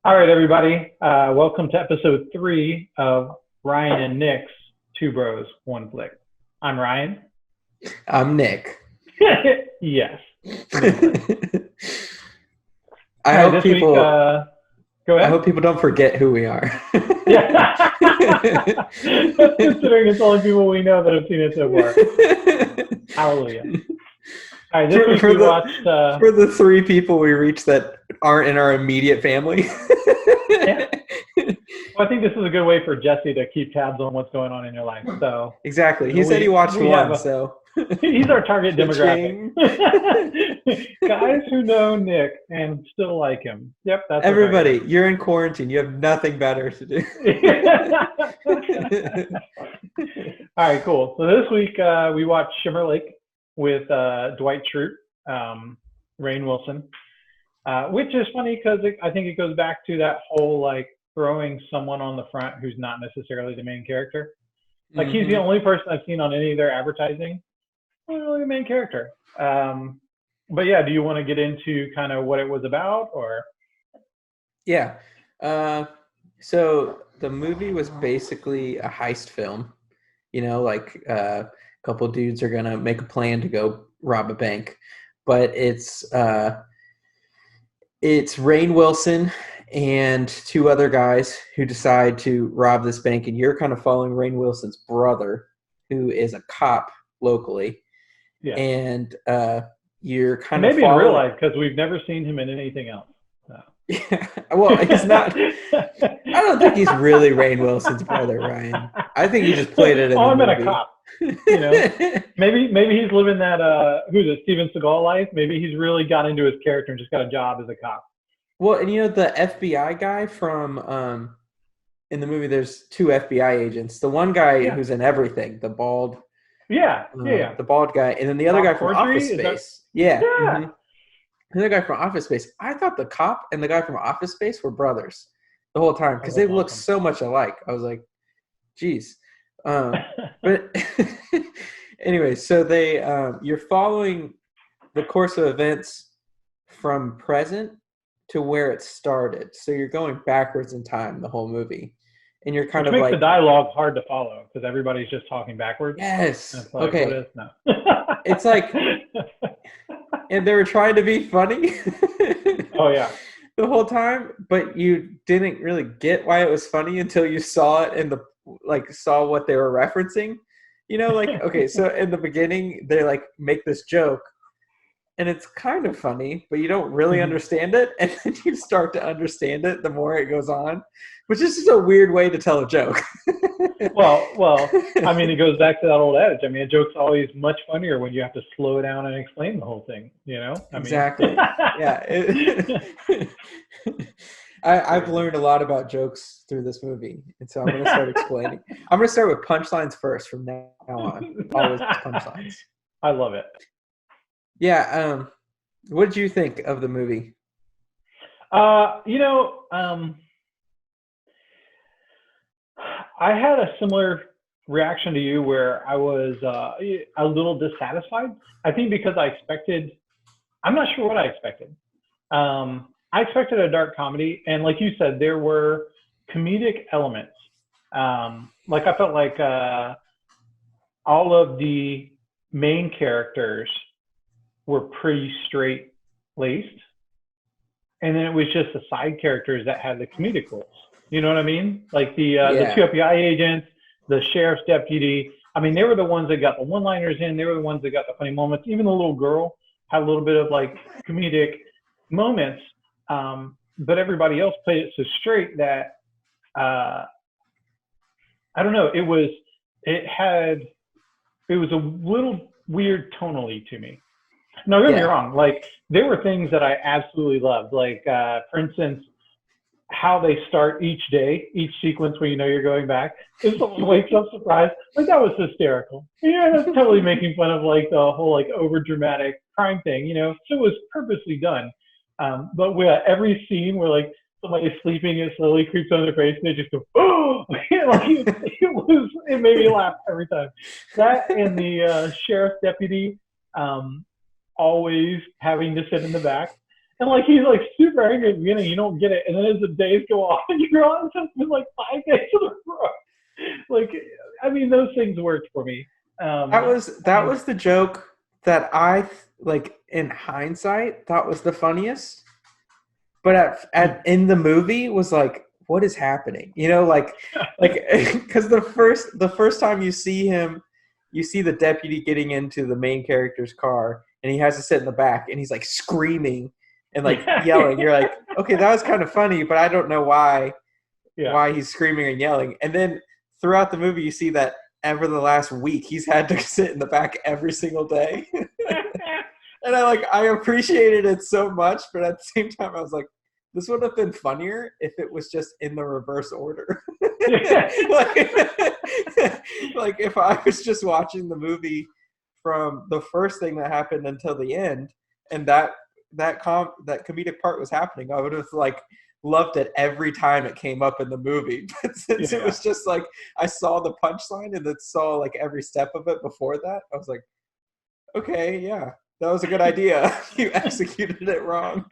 All right, everybody. Welcome to episode 3 of Ryan and Nick's Two Bros, One Flick. I'm Ryan. I'm Nick. Yes, nailed it. I All right, hope this week, people go I ahead. hope people don't forget who we are. Yeah. That's considering it's only people we know that have seen it so far. Hallelujah. All right, this for, week for we the watched, for the three people we reach that aren't in our immediate family. yeah. Well, I think this is a good way for Jesse to keep tabs on what's going on in your life. So, Exactly. you He know, said he we, watched we have one, a, so he's our target demographic. cha-ching. Guys who know Nick and still like him. Yep, that's our target Everybody, you're in quarantine. You have nothing better to do. demographic. All right, cool. So this week we watched Shimmer Lake with Dwight Schrute, Rainn Wilson, which is funny because I think it goes back to that whole like throwing someone on the front who's not necessarily the main character. Like he's the Hmm. only person I've seen on any of their advertising, not really the main character. But yeah, do you want to get into kind of what it was about, or? Yeah. Uh, so the movie was basically a heist film. A couple dudes are gonna make a plan to go rob a bank, but it's Rainn Wilson and two other guys who decide to rob this bank, and you're kind of following Rainn Wilson's brother, who is a cop locally, Yeah, and you're and kind of maybe in real following. life because we've never seen him in anything else. So. Yeah, well, he's not. I don't think he's really Rainn Wilson's brother, Ryan. I think he just played it in Oh, the I'm in a movie. cop. You know, maybe he's living that who's it, Steven Seagal life. Maybe he's really got into his character and just got a job as a cop. Well, and the FBI guy from in the movie, there's two FBI agents. The one guy Yeah, who's in everything, yeah. the bald guy, and then the other Rob guy from Corddry, Office is that? Space. Yeah, Yeah. the other guy from Office Space. I thought the cop and the guy from Office Space were brothers the whole time Oh, because they that's look awesome. so much alike. I was like, geez. But anyway, so you're following the course of events from present to where it started. So you're going backwards in time the whole movie. And you're kind Which of makes the like, dialogue hard to follow because everybody's just talking backwards, and yes, it's like, what okay. is no? It's like, and they were trying to be funny Oh yeah. the whole time, but you didn't really get why it was funny until you saw it in the, like, saw what they were referencing. Like, okay, so in the beginning, they like make this joke and it's kind of funny, but you don't really Mhm. understand it, and then you start to understand it the more it goes on, which is just a weird way to tell a joke. Well. I mean, it goes back to that old adage. I mean, a joke's always much funnier when you have to slow down and explain the whole thing. You know, I mean, Exactly. Yeah. I've crazy. learned a lot about jokes through this movie, and so I'm going to start explaining. I'm going to start with punchlines first from now on. Always punchlines. I love it. Yeah. What did you think of the movie? Uh, you know, um, I had a similar reaction to you where I was a little dissatisfied. I think because I'm not sure what I expected. I expected a dark comedy, and like you said, there were comedic elements. Like I felt like all of the main characters were pretty straight laced, and then it was just the side characters that had the comedic roles. You know what I mean? Like the two Yeah. FBI agents, the sheriff's deputy. I mean, they were the ones that got the one-liners in. They were the ones that got the funny moments. Even the little girl had a little bit of like comedic moments, but everybody else played it so straight that uh, I don't know. It it was a little weird tonally to me. No, don't get me Yeah. wrong. Like there were things that I absolutely loved. Like for instance, how they start each day, each sequence when you know you're going back. If someone wakes up surprised, like that was hysterical. Yeah, that's totally making fun of like the whole like over dramatic crime thing, you know. So it was purposely done. But with every scene where like somebody's sleeping, it slowly creeps on their face, and they just go, oh, like it made me laugh every time. That and the sheriff's deputy um, always having to sit in the back And like he's like super angry at the beginning, you don't get it, and then as the days go on, you're on something like 5 days in a row. Like, I mean, those things worked for me. That was the joke that I like in hindsight thought was the funniest, but in the movie was like, what is happening? You know, like because the first time you see him, you see the deputy getting into the main character's car, and he has to sit in the back, and he's like screaming and like yelling. You're like, okay, that was kind of funny, but I don't know why he's screaming and yelling. And then throughout the movie, you see that over the last week, he's had to sit in the back every single day. And I appreciated it so much, but at the same time, I was like, this would have been funnier if it was just in the reverse order. like if I was just watching the movie from the first thing that happened until the end, and that comedic part was happening, I would have like loved it every time it came up in the movie. But since it was just like I saw the punchline and then saw like every step of it before that, I was like, okay, yeah, that was a good idea. You executed it wrong.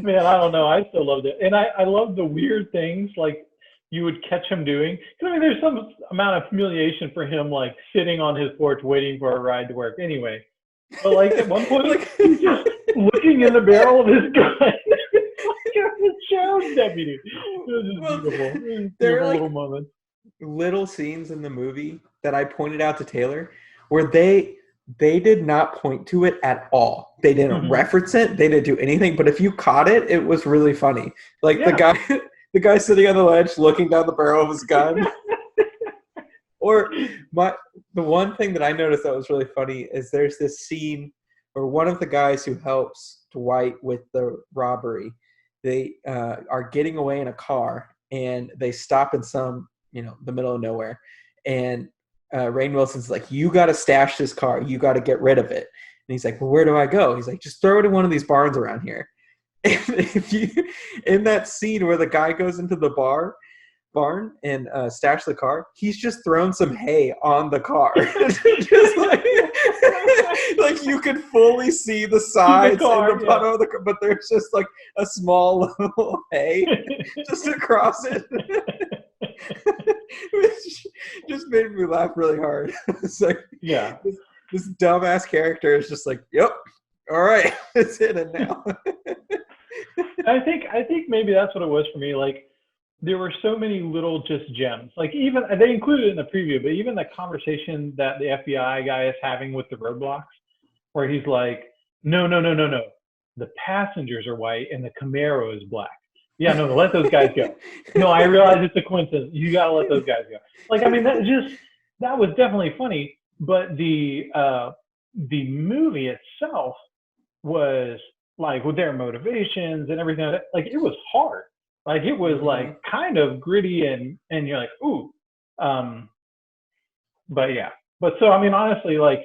Man, I don't know. I still loved it. And I love the weird things like you would catch him doing. I mean, there's some amount of humiliation for him, like sitting on his porch waiting for a ride to work anyway. But like at one point, he's just looking in the barrel of his gun. Like a sheriff's deputy. It was just beautiful. There are like little moments. Little scenes in the movie that I pointed out to Taylor where they did not point to it at all. They didn't reference it. They didn't do anything. But if you caught it, it was really funny. Like the guy sitting on the ledge looking down the barrel of his gun. Or the one thing that I noticed that was really funny is there's this scene where one of the guys who helps Dwight with the robbery, they are getting away in a car and they stop in some, the middle of nowhere. And Rainn Wilson's like, you got to stash this car. You got to get rid of it. And he's like, well, where do I go? He's like, just throw it in one of these barns around here. And in that scene where the guy goes into the barn and stash the car, he's just thrown some hay on the car. Just like you could fully see the sides and the bottom of the car, but there's just like a small little hay just across it. Which just made me laugh really hard. It's like, this dumbass character is just like, yep, all right, it's hidden now. I think maybe that's what it was for me. Like, there were so many little just gems. Like, even they included it in the preview, but even the conversation that the FBI guy is having with the roadblocks, where he's like, no, the passengers are white and the Camaro is black. Yeah, no, let those guys go. No, I realize it's a coincidence. You got to let those guys go. Like, I mean, that was definitely funny, but the movie itself was like, with their motivations and everything, like, it was hard. Like, it was like kind of gritty and you're like, ooh. But yeah. But so, I mean, honestly, like,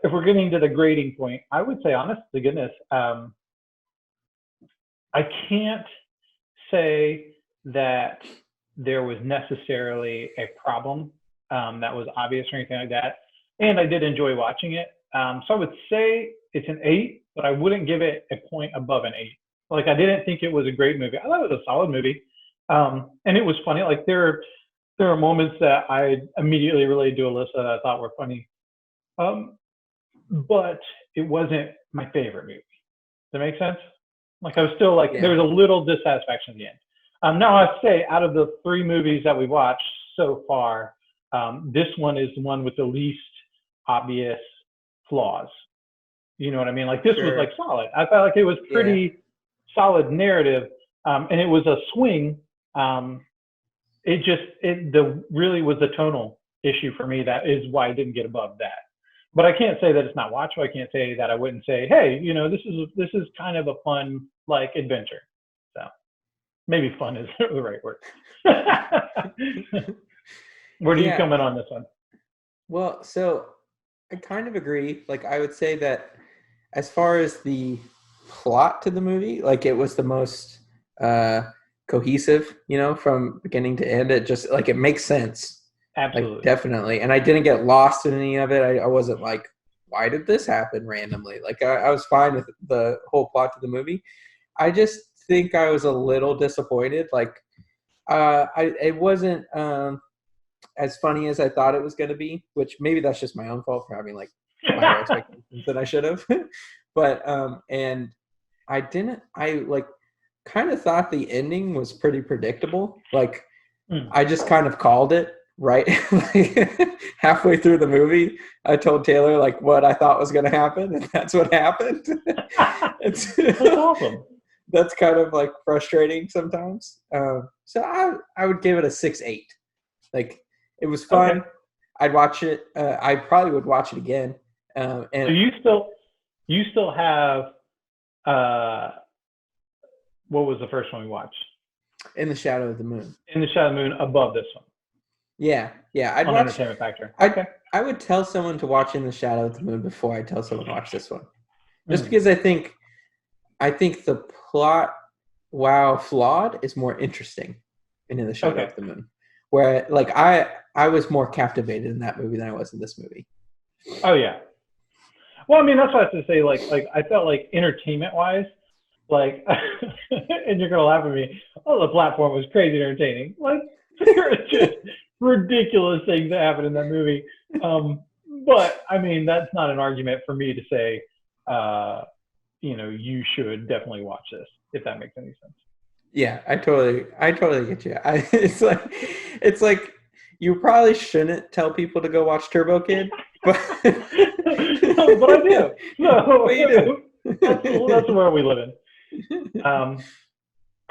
if we're getting to the grading point, I would say, honest to goodness, I can't say that there was necessarily a problem that was obvious or anything like that. And I did enjoy watching it. So I would say it's an 8, but I wouldn't give it a point above an 8. Like, I didn't think it was a great movie. I thought it was a solid movie. And it was funny. Like, there are moments that I immediately related to Alyssa that I thought were funny. But it wasn't my favorite movie. Does that make sense? Like, I was still like, there was a little dissatisfaction at the end. Now, I'd say out of the 3 movies that we watched so far, this one is the one with the least obvious flaws. You know what I mean? Like, this was like solid. I felt like it was pretty solid narrative, and it was a swing. It really was a tonal issue for me. That is why I didn't get above that. But I can't say that it's not watchable. I can't say that I wouldn't say, hey, this is kind of a fun, like, adventure. So maybe fun is the right word. Where do you come in on this one? Well, so I kind of agree. Like, I would say that as far as the plot to the movie, like, it was the most cohesive, from beginning to end. It just, like, it makes sense. Absolutely. Like, definitely. And I didn't get lost in any of it. I wasn't like, why did this happen randomly? Like I was fine with the whole plot to the movie. I just think I was a little disappointed. Like it wasn't as funny as I thought it was going to be, which maybe that's just my own fault for having like higher expectations than I should have. But and I like kind of thought the ending was pretty predictable. Like I just kind of called it right. Like, halfway through the movie, I told Taylor like what I thought was going to happen, and that's what happened. That's awesome. That's kind of like frustrating sometimes. So I would give it a 6.8. Like it was fun. Okay. I'd watch it. I probably would watch it again. And So you still have what was the first one we watched? In the Shadow of the Moon. In the Shadow of the Moon above this one. Yeah. I'd on watch. Entertainment Factor. Okay. I would tell someone to watch In the Shadow of the Moon before I tell someone to watch this one, just because I think the plot, while flawed, is more interesting in the Shadow of the Moon. Where like I was more captivated in that movie than I was in this movie. Oh yeah. Well, I mean that's what I have to say. Like I felt like entertainment wise, like, and you're gonna laugh at me. Oh, the platform was crazy entertaining. Like there are just ridiculous things that happen in that movie. But I mean that's not an argument for me to say, you should definitely watch this if that makes any sense. Yeah, I totally get you. It's like you probably shouldn't tell people to go watch Turbo Kid, but but I do. So but you do. that's where we live in.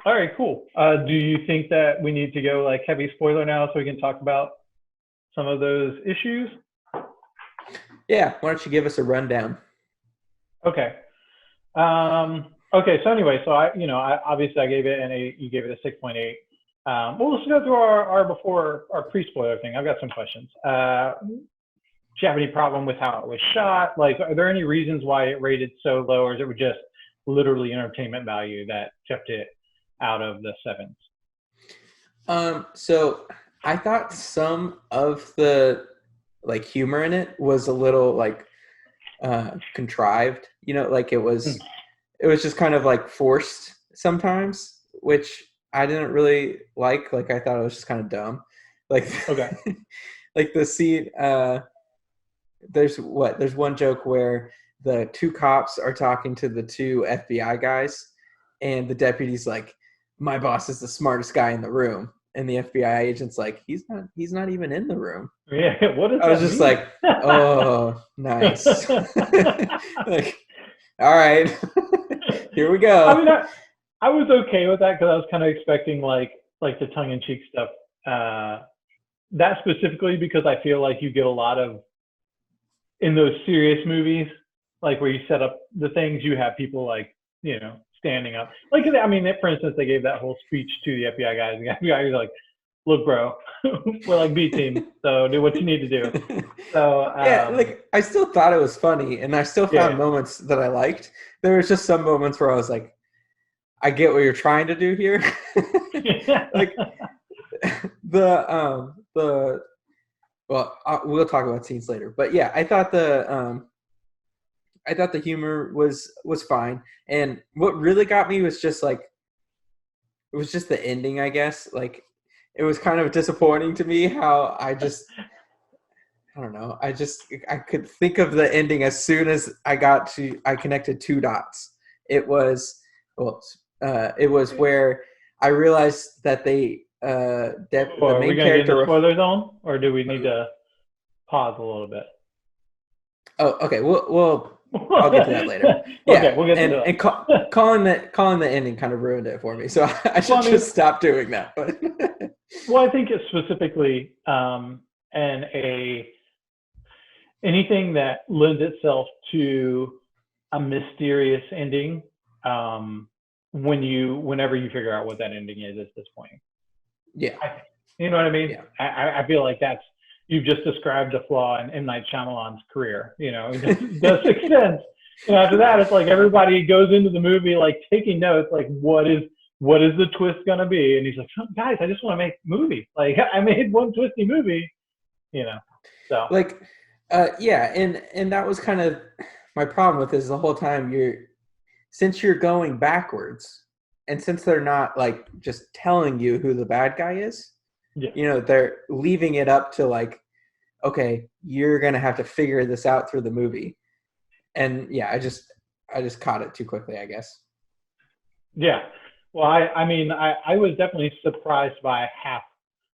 All right, cool. Do you think that we need to go like heavy spoiler now so we can talk about some of those issues? Yeah, why don't you give us a rundown? Okay. Okay. So anyway, so I obviously I gave it an 8. You gave it a 6.8. Well, let's go through our pre-spoiler thing. I've got some questions. Do you have any problem with how it was shot? Like, are there any reasons why it rated so low, or is it just literally entertainment value that kept it out of the 7s? So I thought some of the like humor in it was a little like contrived. Like it was just kind of like forced sometimes, which I didn't really like. Like I thought it was just kind of dumb. Like like the scene. There's one joke where the 2 cops are talking to the 2 FBI guys, and the deputy's like, "My boss is the smartest guy in the room," and the FBI agent's like, "He's not even in the room." Yeah, what does I was that just mean? like, "Oh, nice." Like, all right, here we go. I mean, I was okay with that because I was kind of expecting like the tongue-in-cheek stuff. That specifically because I feel like you get a lot of in those serious movies, like where you set up the things, you have people like standing up. Like I mean, for instance, they gave that whole speech to the FBI guys. The FBI was like, "Look, bro, we're like B team, so do what you need to do." So yeah, like I still thought it was funny, and I still found moments that I liked. There was just some moments where I was like, I get what you're trying to do here. Like we'll talk about scenes later, but yeah, I thought the humor was fine, and what really got me was just like it was just the ending, I guess. Like it was kind of disappointing to me how I don't know. I could think of the ending as soon as I connected 2 dots. It was where I realized that the main are we going to get in character. the spoiler zone, or do we need to pause a little bit? Oh, okay. I'll get to that later. Yeah, okay, we'll get to that. And calling the ending kind of ruined it for me. So I should just stop doing that. But well, I think it's specifically anything that lends itself to a mysterious ending. Whenever you figure out what that ending is, it's disappointing. Yeah, you know what I mean. Yeah. I feel like you've just described the flaw in M. Night Shyamalan's career. It does make sense. And after that, it's like everybody goes into the movie like taking notes, like what is the twist gonna be? And he's like, guys, I just want to make a movie. Like I made one twisty movie. So like Yeah, and that was kind of my problem with this the whole time. Since you're going backwards, and since they're not like just telling you who the bad guy is, Yeah. they're leaving it up to like, okay, you're gonna have to figure this out through the movie. And yeah, I just caught it too quickly, I guess. Yeah. Well, I mean, I was definitely surprised by half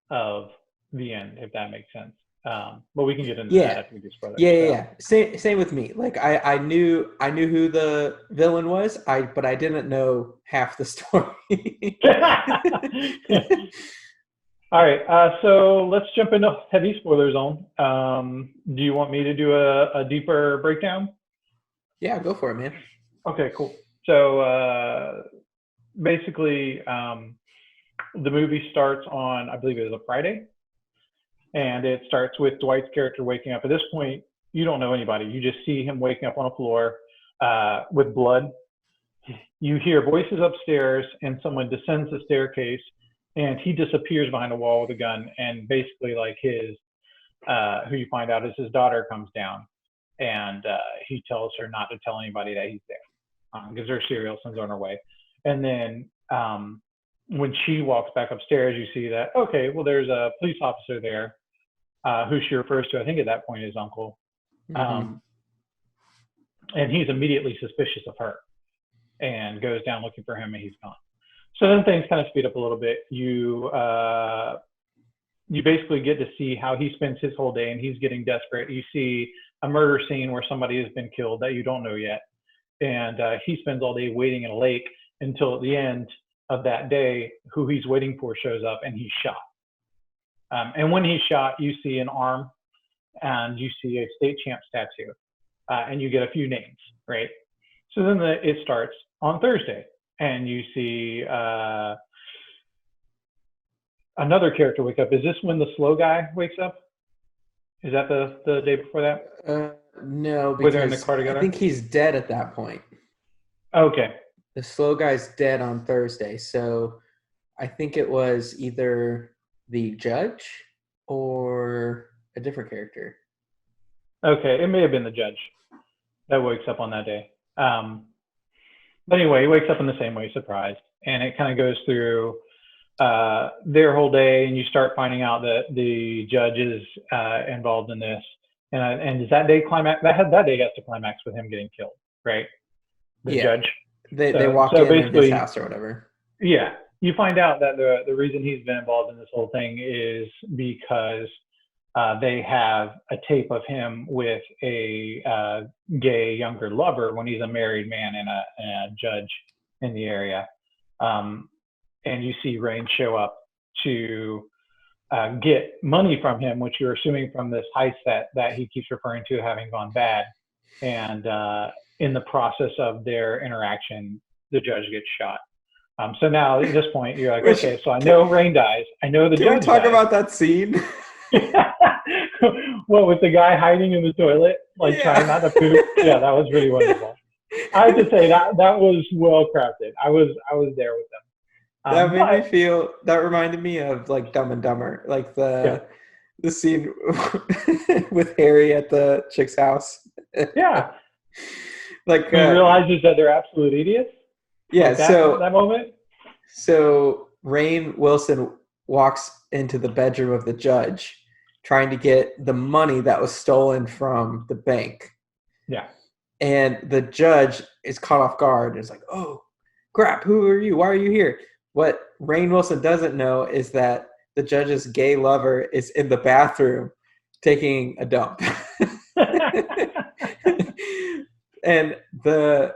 of the end, if that makes sense. But we can get into that Yeah, after we do spoilers. yeah, yeah, So. yeah. Same with me. Like I knew who the villain was. But I didn't know half the story. All right. So let's jump into heavy spoiler zone. Do you want me to do a deeper breakdown? Yeah, go for it, man. Okay, cool. So basically, the movie starts on, I believe it was a Friday, and it starts with Dwight's character waking up. At this point, you don't know anybody. You just see him waking up on a floor with blood. You hear voices upstairs, and someone descends the staircase, and he disappears behind a wall with a gun. And basically, like who you find out is his daughter comes down, and he tells her not to tell anybody that he's there because her serial sends on her way. And then when she walks back upstairs, you see that, okay, well, there's a police officer there who she refers to, I think at that point, his uncle. Mm-hmm. And he's immediately suspicious of her and goes down looking for him, and he's gone. So then things kind of speed up a little bit. You basically get to see how he spends his whole day, and he's getting desperate. You see a murder scene where somebody has been killed that you don't know yet, and he spends all day waiting in a lake until at the end of that day, who he's waiting for shows up, and he's shot. And when he's shot, you see an arm, and you see a state champ statue, and you get a few names, right? So then it starts on Thursday, and you see another character wake up. Is this when the slow guy wakes up? Is that the day before that? No, Where they're in the because car I together? think he's dead at that point. Okay. The slow guy's dead on Thursday, so I think it was either the judge or a different character. Okay. It may have been the judge that wakes up on that day. But anyway, he wakes up in the same way, surprised. And it kind of goes through their whole day, and you start finding out that the judge is involved in this. And does that day climax? That day has to climax with him getting killed, right? The Yeah, judge. they walk So in his basically, house or whatever. yeah, you find out that the reason he's been involved in this whole thing is because they have a tape of him with a gay younger lover when he's a married man and a judge in the area. And you see Rain show up to get money from him, which you're assuming from this heist that he keeps referring to having gone bad. And in the process of their interaction, the judge gets shot. So now at this point, you're like, okay, so I know Rain dies. I know the Can we judge talk dies. about that scene? What, with the guy hiding in the toilet, like trying not to poop? Yeah, that was really wonderful. I have to say that was well crafted. I was there with them. That made me feel. That reminded me of like Dumb and Dumber, like Yeah. the scene with Harry at the chick's house. Yeah. Like he realizes that they're absolute idiots. Yeah. Like that moment. So Rainn Wilson walks into the bedroom of the judge, trying to get the money that was stolen from the bank. Yeah. And the judge is caught off guard. It's like, oh, crap! Who are you? Why are you here? What Rainn Wilson doesn't know is that the judge's gay lover is in the bathroom taking a dump. And the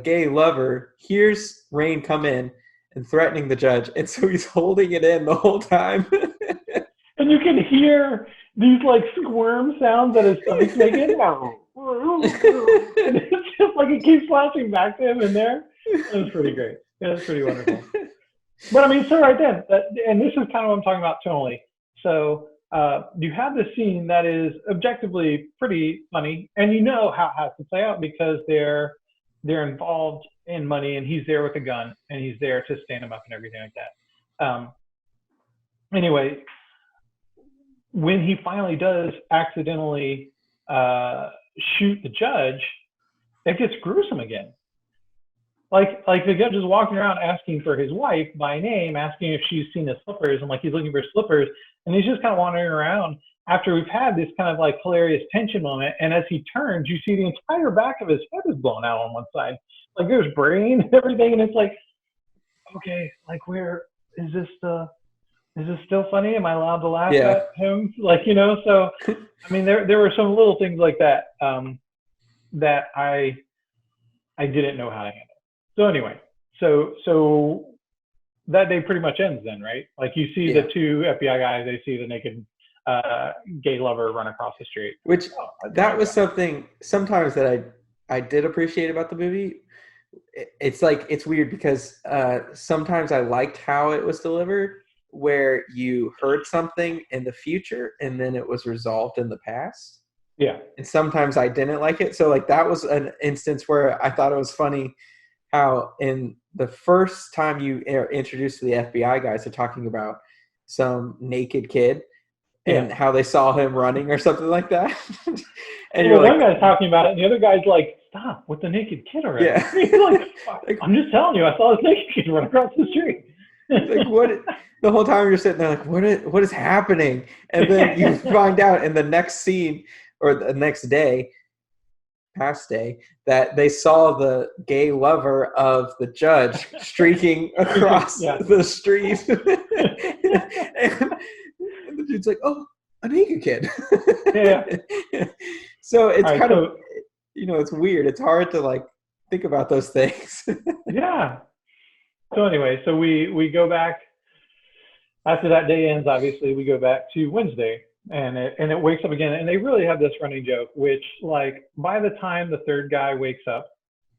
gay lover hears Rainn come in and threatening the judge, and so he's holding it in the whole time. And you can hear these like squirm sounds that his stomach's making. And it's just like it keeps flashing back to him in there. It was pretty great. It was pretty wonderful. But I mean, so right then, and this is kind of what I'm talking about tonally. So you have this scene that is objectively pretty funny, and you know how it has to play out because they're involved in money, and he's there with a gun, and he's there to stand him up and everything like that. Anyway, when he finally does accidentally shoot the judge, it gets gruesome again. Like the judge is walking around asking for his wife by name, asking if she's seen his slippers, and like he's looking for slippers, and he's just kind of wandering around after we've had this kind of like hilarious tension moment. And as he turns, you see the entire back of his head is blown out on one side. Like there's brain and everything, and it's like, okay, like where is this is this still funny? Am I allowed to laugh at him? Like, so I mean there were some little things like that that I didn't know how to handle. So anyway, so that day pretty much ends then, right? Like you see the two FBI guys, they see the naked gay lover run across the street. Which that was something sometimes that I did appreciate about the movie. It's like, it's weird because sometimes I liked how it was delivered, where you heard something in the future and then it was resolved in the past. Yeah. And sometimes I didn't like it. So like that was an instance where I thought it was funny how in the first time you are introduced to the FBI guys, they're talking about some naked kid and how they saw him running or something like that. And well, one guy's talking about it, and the other guy's like, "Stop with the naked kid already." Yeah. He's like, "I'm just telling you, I saw this naked kid run across the street." Like what? The whole time you're sitting there like, what is happening? And then you find out in the next scene or the next day, past day, that they saw the gay lover of the judge streaking across the street. And the dude's like, "Oh, a naked kid." Yeah. So it's kind of, it's weird. It's hard to like think about those things. Yeah. So anyway, so we go back after that day ends. Obviously, we go back to Wednesday, and it wakes up again. And they really have this running joke, which like by the time the third guy wakes up,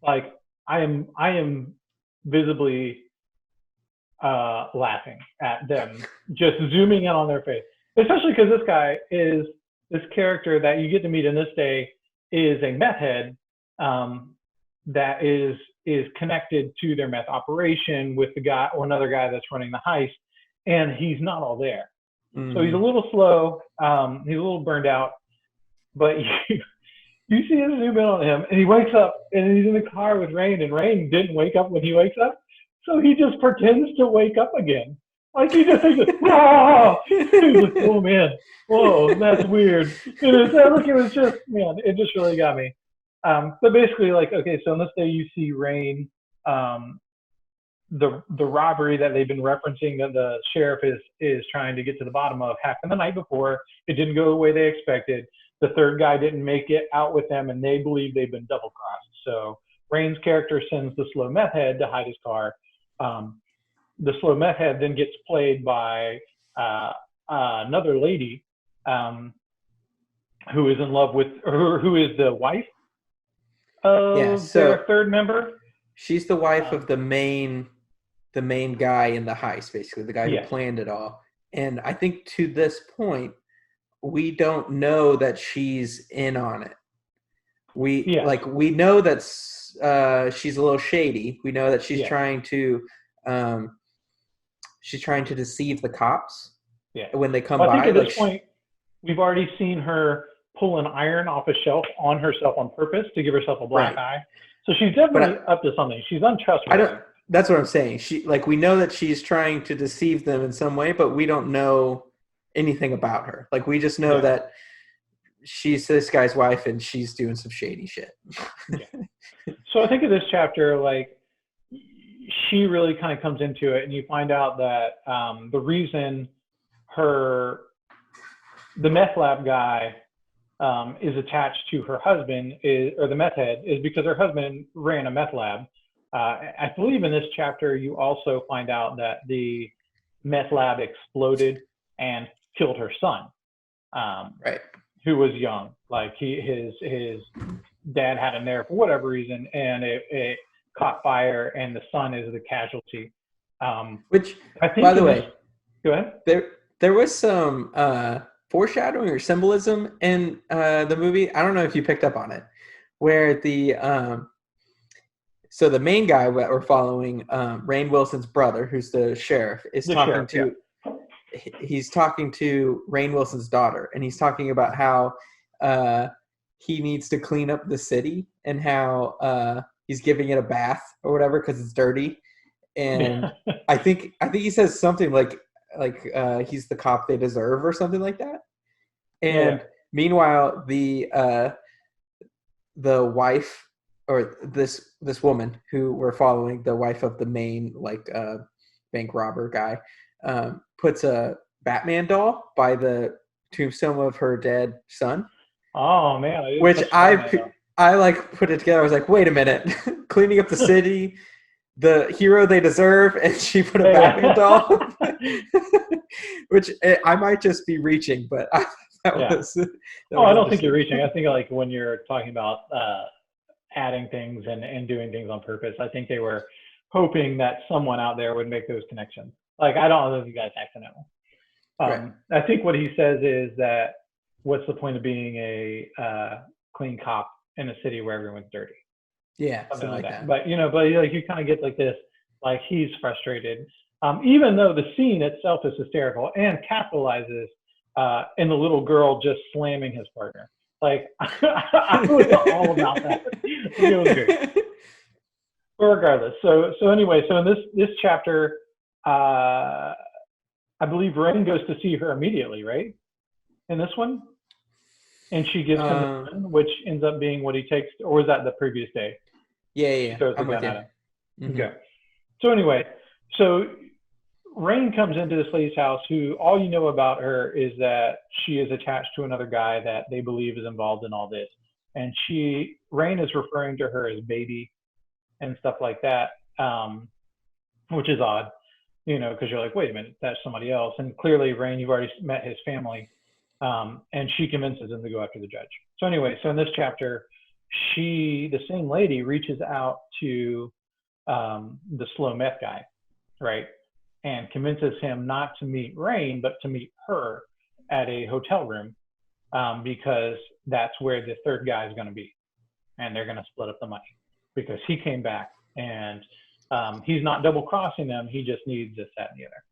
like I am visibly laughing at them, just zooming in on their face, especially because this character that you get to meet in this day is a meth head that is connected to their meth operation with the guy or another guy that's running the heist, and he's not all there. So he's a little slow, he's a little burned out, but you see him zoom in on him, and he wakes up, and he's in the car with Rain, and Rain didn't wake up when he wakes up, so he just pretends to wake up again. Like he just thinks, "Whoa!" He's like, "Oh man, whoa, that's weird." It was just, man, it just really got me. So basically, like, okay, so on this day you see Rain, the robbery that they've been referencing that the sheriff is trying to get to the bottom of happened the night before. It didn't go the way they expected. The third guy didn't make it out with them, and they believe they've been double crossed. So Rain's character sends the slow meth head to hide his car. The slow meth head then gets played by another lady who is in love with, or who is the wife of their third member. She's the wife of the main guy in the heist, basically the guy who planned it all. And I think to this point, we don't know that she's in on it. We know that she's a little shady. We know that she's trying to deceive the cops when they come by. I think at this point, we've already seen her pull an iron off a shelf on herself on purpose to give herself a black eye. So she's definitely up to something. She's untrustworthy. That's what I'm saying. We know that she's trying to deceive them in some way, but we don't know anything about her. Like we just know that she's this guy's wife and she's doing some shady shit. So I think in this chapter, like she really kind of comes into it, and you find out that the reason the meth lab guy is attached to her husband or the meth head is because her husband ran a meth lab. I believe in this chapter you also find out that the meth lab exploded and killed her son, who was young. Like his dad had him there for whatever reason, and it caught fire, and the son is the casualty. Which, I think, by the way, go ahead. There was some foreshadowing or symbolism in the movie. I don't know if you picked up on it, where the main guy that we're following, Rainn Wilson's brother, who's the sheriff, is talking to. He's talking to Rainn Wilson's daughter, and he's talking about how he needs to clean up the city and how he's giving it a bath or whatever because it's dirty. And I think he says something like he's the cop they deserve or something like that. And meanwhile, the wife or this woman who we're following, the wife of the main bank robber guy, puts a Batman doll by the tombstone of her dead son. Oh man, Which I like put it together. I was like, wait a minute, cleaning up the city, the hero they deserve, and she put a Batman doll. Which I might just be reaching, but I don't think you're reaching. I think like when you're talking about adding things and doing things on purpose, I think they were hoping that someone out there would make those connections. Like, I don't know if you guys accidental. Right. I think what he says is that what's the point of being a clean cop in a city where everyone's dirty? Yeah, something like that. But like you kind of get like this, like he's frustrated, even though the scene itself is hysterical and capitalizes in the little girl just slamming his partner. Like I was all about that. It was great. But regardless, so anyway, so in this chapter, I believe Rain goes to see her immediately, right? In this one, and she gives him the gun, which ends up being what he takes, or was that the previous day? Yeah. I'm with you. Mm-hmm. Okay. So anyway, so Rain comes into this lady's house, who all you know about her is that she is attached to another guy that they believe is involved in all this, and Rain is referring to her as baby and stuff like that, which is odd. Because you're like, wait a minute, that's somebody else. And clearly, Rain, you've already met his family. And she convinces him to go after the judge. So anyway, so in this chapter, the same lady, reaches out to the slow meth guy, right? And convinces him not to meet Rain, but to meet her at a hotel room, because that's where the third guy is going to be. And they're going to split up the money because he came back and he's not double crossing them. He just needs this, that, and the other.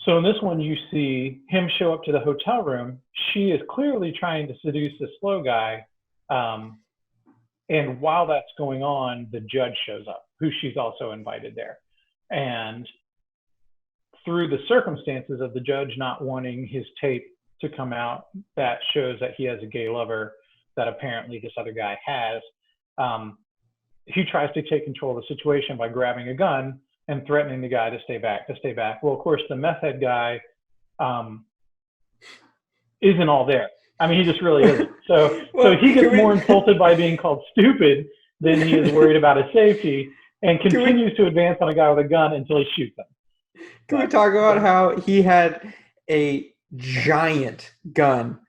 So in this one, you see him show up to the hotel room. She is clearly trying to seduce the slow guy. And while that's going on, the judge shows up, who she's also invited there. And through the circumstances of the judge not wanting his tape to come out that shows that he has a gay lover that apparently this other guy has, he tries to take control of the situation by grabbing a gun and threatening the guy to stay back. Well, of course, the meth head guy isn't all there. I mean, he just really isn't. So he gets more insulted by being called stupid than he is worried about his safety, and continues to advance on a guy with a gun until he shoots him. Can we talk about how he had a giant gun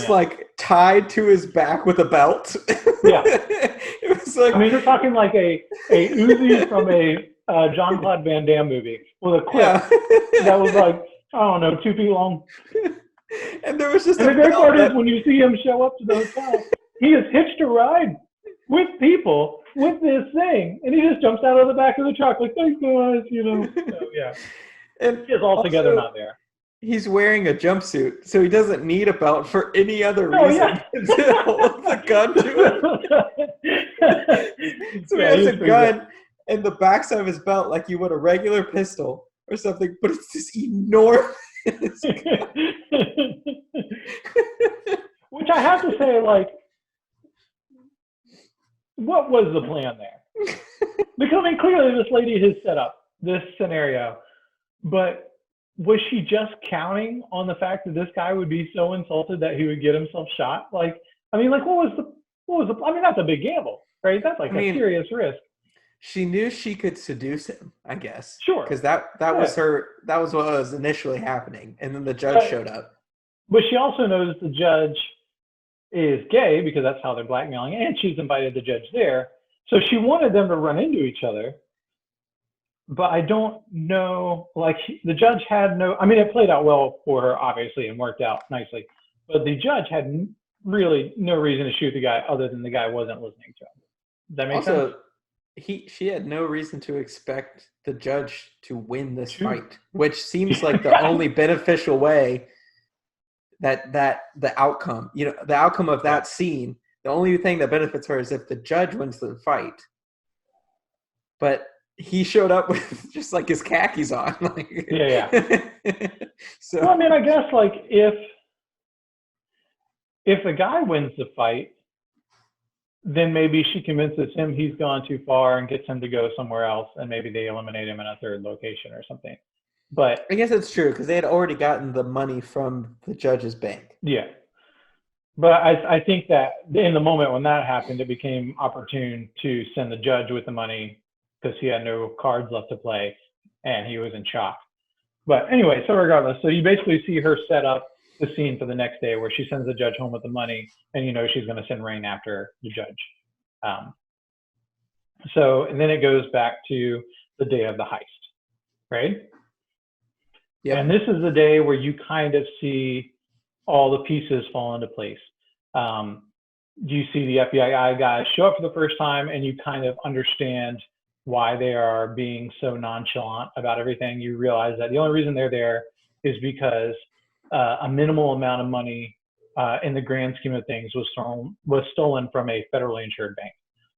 like tied to his back with a belt? Yeah. It was like, I mean, you're talking like a Uzi from a Jean-Claude Van Damme movie with a clip that was like, I don't know, 2 feet long. And there was just the great part is when you see him show up to the hotel, he is hitched a ride with people with this thing, and he just jumps out of the back of the truck like, thanks guys, So yeah, and he is altogether not there. He's wearing a jumpsuit, so he doesn't need a belt for any other reason to hold the gun to it. So he has a gun in the backside of his belt like you would a regular pistol or something, but it's this enormous gun. Which I have to say, like, what was the plan there? Because I mean, clearly this lady has set up this scenario, but was she just counting on the fact that this guy would be so insulted that he would get himself shot? Like, I mean, like, what was the? I mean, that's a big gamble, right? That's like a serious risk. She knew she could seduce him, I guess. Sure. Because that was her. That was what was initially happening, and then the judge showed up. But she also knows the judge is gay because that's how they're blackmailing, and she's invited the judge there. So she wanted them to run into each other. But I don't know, like, the judge had I mean, it played out well for her, obviously, and worked out nicely. But the judge had really no reason to shoot the guy other than the guy wasn't listening to him. Does that make sense? She had no reason to expect the judge to win this fight, which seems like the only beneficial way the outcome. The outcome of that scene. The only thing that benefits her is if the judge wins the fight. But he showed up with just like his khakis on. So well, I mean, I guess like if the guy wins the fight, then maybe she convinces him he's gone too far and gets him to go somewhere else, and maybe they eliminate him in a third location or something. But I guess it's true because they had already gotten the money from the judge's bank. Yeah. But I think that in the moment when that happened, it became opportune to send the judge with the money because he had no cards left to play and he was in shock. But anyway, so regardless, so you basically see her set up the scene for the next day where she sends the judge home with the money, and she's going to send Rain after the judge. And then it goes back to the day of the heist, right? Yep. And this is the day where you kind of see all the pieces fall into place. You see the FBI guys show up for the first time, and you kind of understand why they are being so nonchalant about everything. You realize that the only reason they're there is because a minimal amount of money in the grand scheme of things was stolen from a federally insured bank.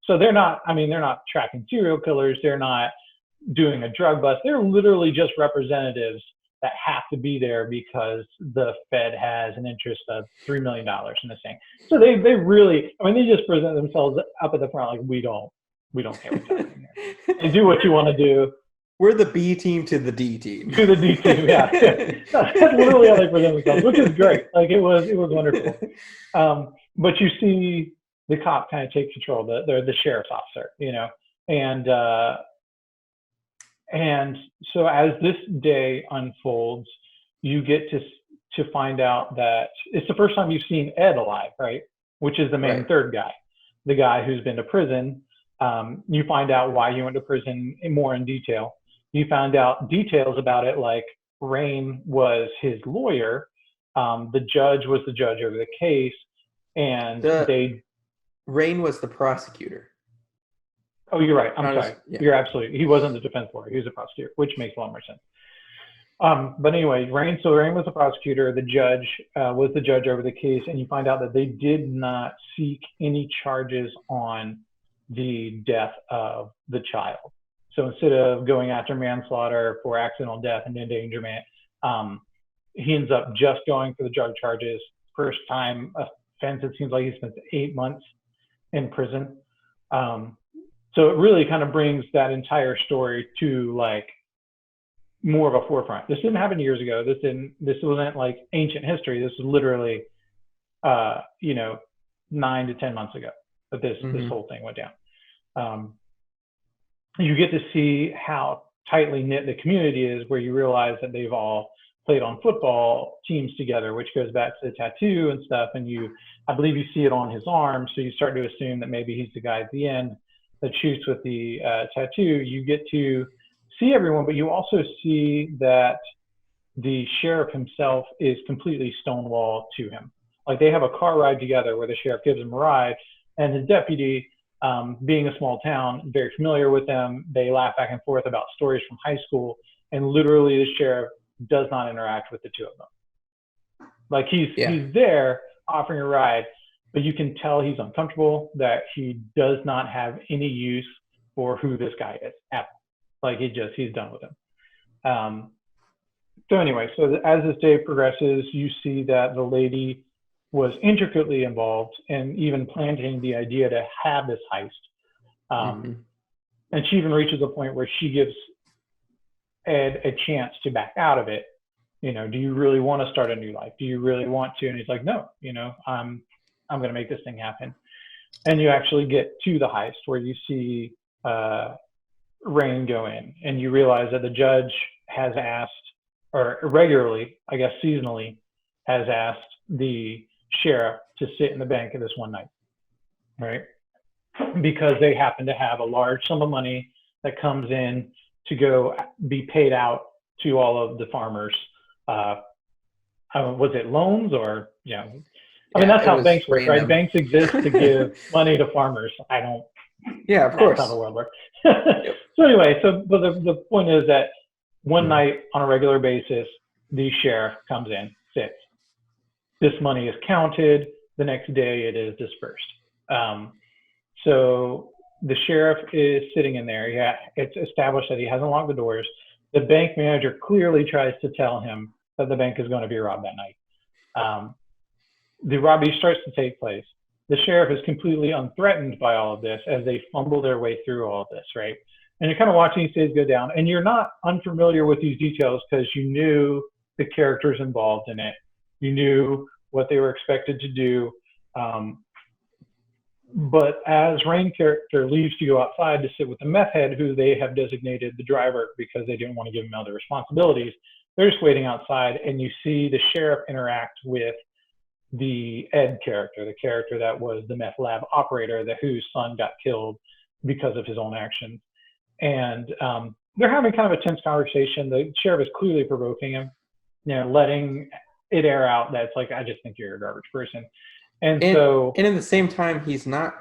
So they're not tracking serial killers. They're not doing a drug bust. They're literally just representatives that have to be there because the Fed has an interest of $3 million in this thing. So they really, they just present themselves up at the front like, we don't care what's happening here. You do what you want to do. We're the B team to the D team. To the D team, yeah. That's literally how they present themselves, which is great. Like it was wonderful. But you see the cop kind of take control, the sheriff's officer, and so as this day unfolds, you get to find out that it's the first time you've seen Ed alive, right? Which is the main third guy, the guy who's been to prison. You find out why he went to prison more in detail. You found out details about it, like Rain was his lawyer. The judge was the judge over the case, and Rain was the prosecutor. Oh, you're right. I'm sorry. Yeah. You're absolutely. He wasn't the defense lawyer. He was a prosecutor, which makes a lot more sense. But anyway, Rain was the prosecutor. The judge was the judge over the case, and you find out that they did not seek any charges on the death of the child. So instead of going after manslaughter for accidental death and endangerment, he ends up just going for the drug charges. First time offense, it seems like he spent 8 months in prison. So it really kind of brings that entire story to like more of a forefront. This didn't happen years ago. This wasn't like ancient history. This was literally, 9 to 10 months ago that this whole thing went down. You get to see how tightly knit the community is, where you realize that they've all played on football teams together, which goes back to the tattoo and stuff. And I believe you see it on his arm. So you start to assume that maybe he's the guy at the end that shoots with the tattoo. You get to see everyone, but you also see that the sheriff himself is completely stonewall to him. Like they have a car ride together where the sheriff gives him a ride, and his deputy, being a small town, very familiar with them. They laugh back and forth about stories from high school, and literally the sheriff does not interact with the two of them. Like he's there offering a ride, but you can tell he's uncomfortable, that he does not have any use for who this guy is at all. Like he's done with him. So anyway, so as this day progresses, you see that the lady was intricately involved and even planting the idea to have this heist. And she even reaches a point where she gives Ed a chance to back out of it. Do you really want to start a new life? Do you really want to? And he's like, no, I'm going to make this thing happen. And you actually get to the heist where you see Rain go in, and you realize that the judge has asked, or regularly, I guess seasonally, has asked the sheriff to sit in the bank of this one night, right? Because they happen to have a large sum of money that comes in to go be paid out to all of the farmers. Was it loans or, that's how banks work, right? Banks exist to give money to farmers. Yeah, of course. That's how the world works. So anyway, but the point is that one night on a regular basis, the sheriff comes in, sits. This money is counted. The next day it is dispersed. So the sheriff is sitting in there. Yeah, it's established that he hasn't locked the doors. The bank manager clearly tries to tell him that the bank is going to be robbed that night. The robbery starts to take place. The sheriff is completely unthreatened by all of this as they fumble their way through all of this, right? And you're kind of watching these days go down, and you're not unfamiliar with these details because you knew the characters involved in it. You knew what they were expected to do. But as Rain's character leaves to go outside to sit with the meth head, who they have designated the driver because they didn't want to give him other responsibilities, they're just waiting outside, and you see the sheriff interact with the Ed character, the character that was the meth lab operator, whose son got killed because of his own actions. And they're having kind of a tense conversation. The sheriff is clearly provoking him, letting it air out that it's like, I just think you're a garbage person. And at the same time, he's not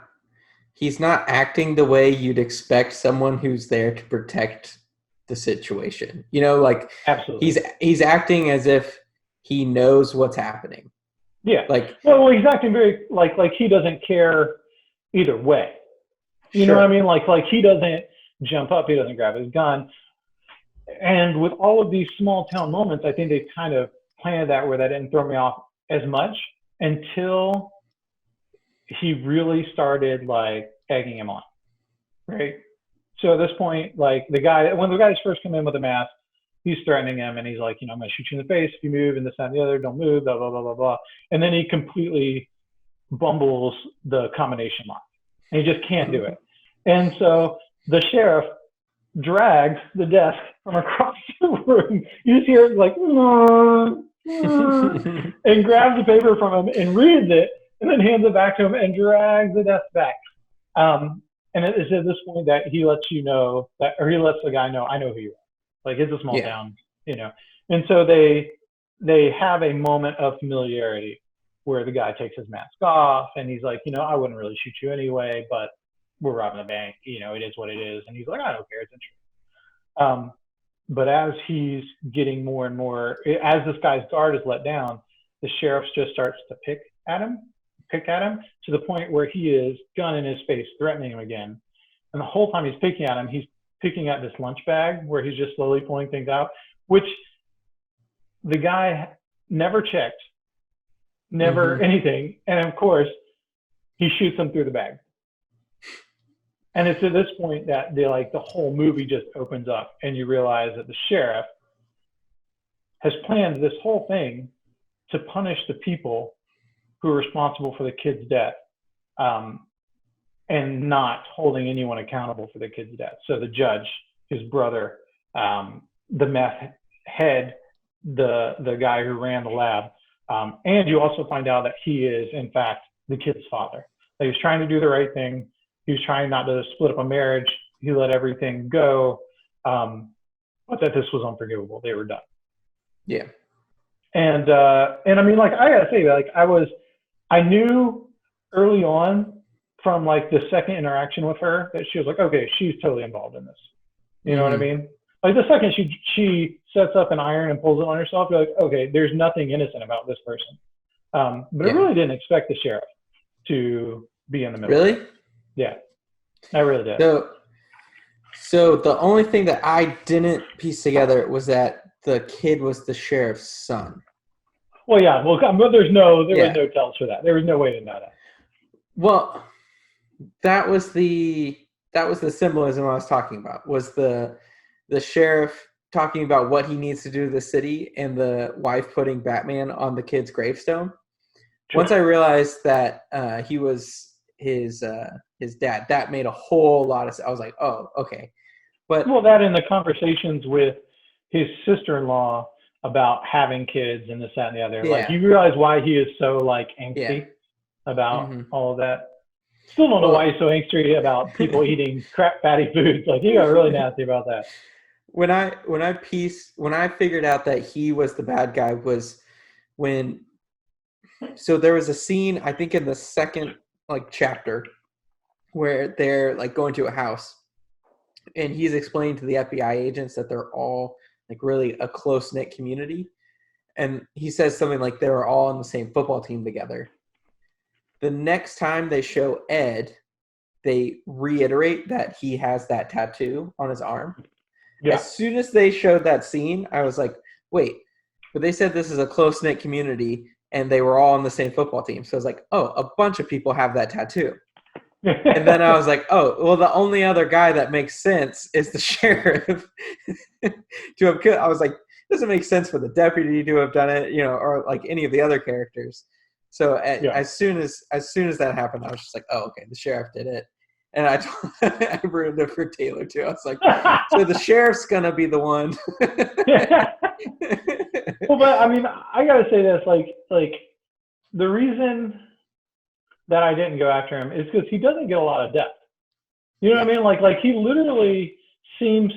acting the way you'd expect someone who's there to protect the situation. Like absolutely, he's acting as if he knows what's happening. Yeah. Like, well, he's acting very like he doesn't care either way. You know what I mean? Like he doesn't jump up, he doesn't grab his gun. And with all of these small town moments, I think they kind of planned that where that didn't throw me off as much until he really started like egging him on, right? So at this point, like when the guys first come in with a mask, he's threatening him and he's like, I'm going to shoot you in the face if you move, and this, that, and the other, don't move, blah, blah, blah, blah, blah. And then he completely bumbles the combination lock. And he just can't do it. And so the sheriff drags the desk from across the room. You just hear it like, and grabs the paper from him and reads it, and then hands it back to him and drags the desk back. And it is at this point that he lets you know that, or he lets the guy know, I know who you are. Like, it's a small town, And so they have a moment of familiarity where the guy takes his mask off and he's like, I wouldn't really shoot you anyway, but we're robbing a bank. It is what it is. And he's like, I don't care. It's interesting. But as he's getting more and more, as this guy's guard is let down, the sheriff just starts to pick at him to the point where he is, gun in his face, threatening him again. And the whole time he's picking at him, he's picking at this lunch bag where he's just slowly pulling things out, which the guy never checked, never anything. And of course, he shoots him through the bag. And it's at this point that the whole movie just opens up and you realize that the sheriff has planned this whole thing to punish the people who are responsible for the kid's death, and not holding anyone accountable for the kid's death. So the judge, his brother, the meth head, the guy who ran the lab, and you also find out that he is, in fact, the kid's father. That he was trying to do the right thing. He was trying not to split up a marriage. He let everything go, but that this was unforgivable. They were done. Yeah. And I mean, like, I gotta say, like, I knew early on from like the second interaction with her that she was like, okay, she's totally involved in this. You know what I mean? Like the second she sets up an iron and pulls it on herself, you're like, okay, there's nothing innocent about this person. But I really didn't expect the sheriff to be in the middle. Really? Yeah, I really did. So the only thing that I didn't piece together was that the kid was the sheriff's son. Well, yeah. Well, but there was no tells for that. There was no way to know that. Well, that was the symbolism I was talking about. Was the sheriff talking about what he needs to do to the city, and the wife putting Batman on the kid's gravestone. Sure. Once I realized that he was his dad, that made a whole lot of sense. I was like, oh, okay. But that in the conversations with his sister-in-law about having kids and this, that, and the other. Yeah. Like, you realize why he is so like angsty about all of that. Still don't know why he's so angsty about people eating crap fatty foods. Like, he got really nasty about that. When I figured out that he was the bad guy was when, so there was a scene, I think in the second chapter, where they're going to a house and he's explaining to the FBI agents that they're all really a close-knit community. and he says something like they were all on the same football team together. The next time they show Ed, they reiterate that he has that tattoo on his arm. Yeah. As soon as they showed that scene, I was like, wait, but they said this is a close-knit community and they were all on the same football team. So I was like, oh, a bunch of people have that tattoo. And then I was like, oh, well, the only other guy that makes sense is the sheriff to have killed. I was like, doesn't make sense for the deputy to have done it, or like any of the other characters. So as soon as that happened, I was just like, oh, okay, the sheriff did it. And I ruined it for Taylor too. I was like, so the sheriff's gonna be the one. Well, but I mean, I gotta say this, like the reason that I didn't go after him is because he doesn't get a lot of depth. You know what I mean? Like he literally seems.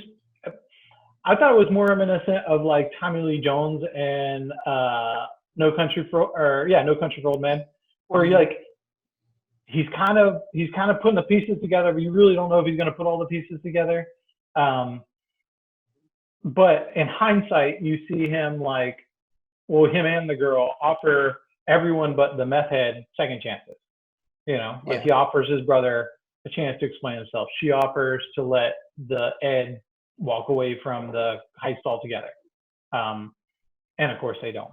I thought it was more reminiscent of like Tommy Lee Jones and No Country for Old Men, where he's kind of putting the pieces together, but you really don't know if he's going to put all the pieces together. But in hindsight, you see him him and the girl offer everyone but the meth head second chances. He offers his brother a chance to explain himself. She offers to let the Ed walk away from the heist altogether. And of course they don't,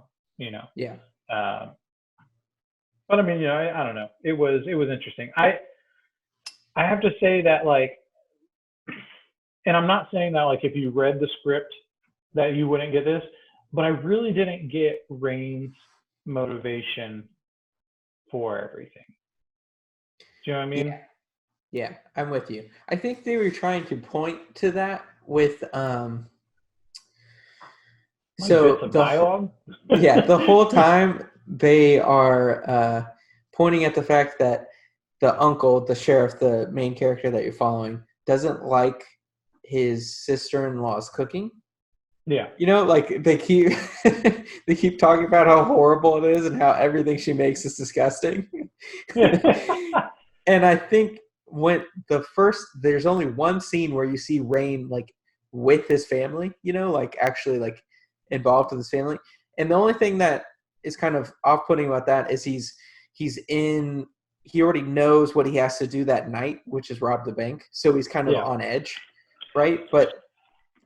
Yeah. But I mean, I don't know. It was interesting. I have to say that and I'm not saying that if you read the script that you wouldn't get this, but I really didn't get Rain's motivation for everything. Do you know what I mean? Yeah, I'm with you. I think they were trying to point to that with so bits of dialogue. The whole time they are pointing at the fact that the uncle, the sheriff, the main character that you're following, doesn't like his sister-in-law's cooking. Yeah. They keep they keep talking about how horrible it is and how everything she makes is disgusting. And I think there's only one scene where you see Rain with his family, actually involved with his family. And the only thing that is kind of off-putting about that is he already knows what he has to do that night, which is rob the bank. So he's kind of on edge, right? But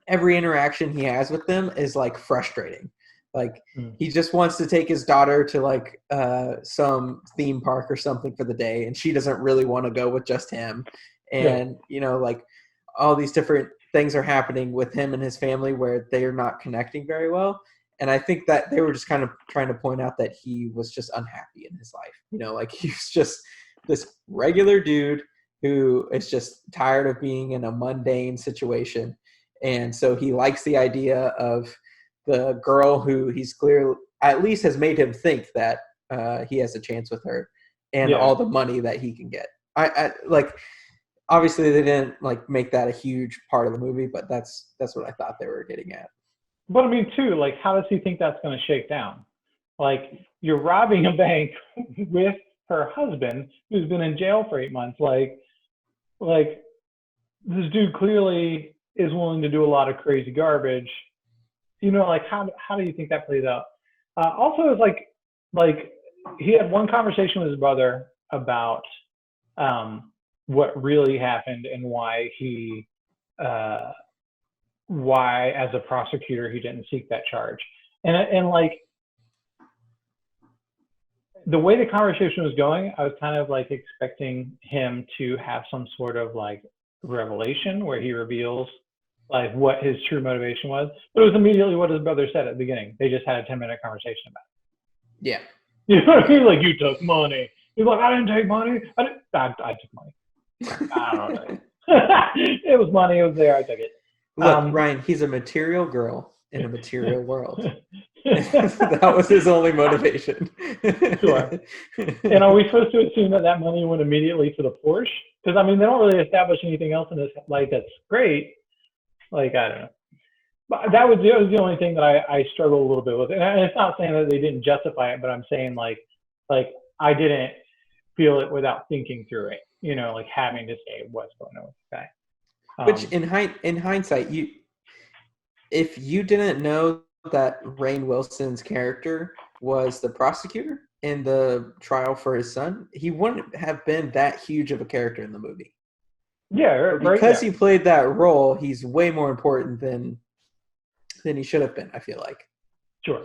every interaction he has with them is frustrating. He just wants to take his daughter to some theme park or something for the day, and she doesn't really want to go with just him. And all these different things are happening with him and his family where they are not connecting very well. And I think that they were just kind of trying to point out that he was just unhappy in his life. He's just this regular dude who is just tired of being in a mundane situation. And so he likes the idea of the girl who he's clearly at least has made him think that he has a chance with her, and all the money that he can get. I obviously they didn't make that a huge part of the movie, but that's what I thought they were getting at. But I mean, too, how does he think that's going to shake down? You're robbing a bank with her husband who's been in jail for 8 months. This dude clearly is willing to do a lot of crazy garbage. How do you think that plays out? Also, it's he had one conversation with his brother about what really happened and why why as a prosecutor he didn't seek that charge. And the way the conversation was going, I was kind of expecting him to have some sort of revelation where he reveals what his true motivation was, but it was immediately what his brother said at the beginning. They just had a 10-minute conversation about it. Yeah. You know what I mean? You took money. He's like, I didn't take money. I took money. I don't know. It was money. It was there. I took it. Look, Ryan, he's a material girl in a material world. That was his only motivation. Sure. And are we supposed to assume that money went immediately to the Porsche? Because, I mean, they don't really establish anything else in this that's great. I don't know. But that was the only thing that I struggled a little bit with. And it's not saying that they didn't justify it, but I'm saying I didn't feel it without thinking through it. Having to say what's going on with this guy. Which in hindsight, if you didn't know that Rainn Wilson's character was the prosecutor in the trial for his son, he wouldn't have been that huge of a character in the movie. Yeah, But right. because Yeah, he played that role, he's way more important than he should have been, I feel like. sure.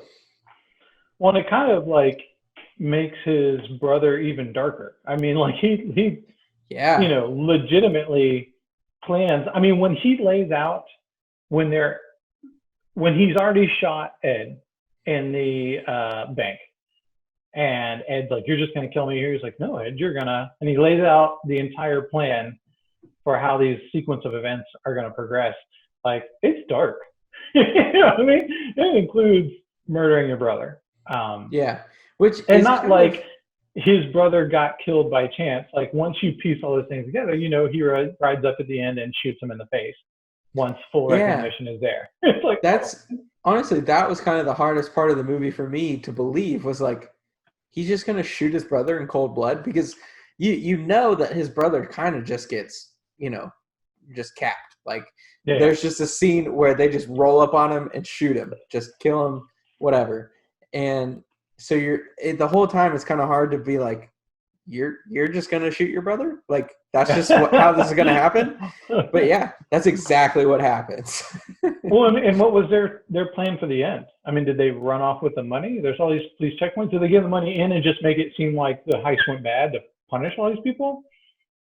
Well, and it kind of like makes his brother even darker. I mean, like he Yeah. legitimately plans. I mean, when he lays out when they're when he's already shot Ed in the bank, and Ed's like, "You're just gonna kill me here." He's like, "No, Ed, you're gonna," and he lays out the entire plan for how these sequence of events are gonna progress. Like, it's dark. You know what I mean? It includes murdering your brother. Yeah. Which And is not kind of like his brother got killed by chance. Like, once you piece all those things together, he rides up at the end and shoots him in the face once full yeah. recognition is there. It's like, oh, That's honestly that was kind of the hardest part of the movie for me to believe was like he's just gonna shoot his brother in cold blood because you know that his brother kind of just gets just capped. Like yeah, yeah. there's just a scene where they just roll up on him and shoot him, just kill him, whatever. And so the whole time it's kind of hard to be like you're just gonna shoot your brother, like that's just how this is gonna happen. But yeah, that's exactly what happens. Well, and what was their plan for the end? I mean, did they run off with the money? There's all these police checkpoints. Did they give the money in and just make it seem like the heist went bad to punish all these people?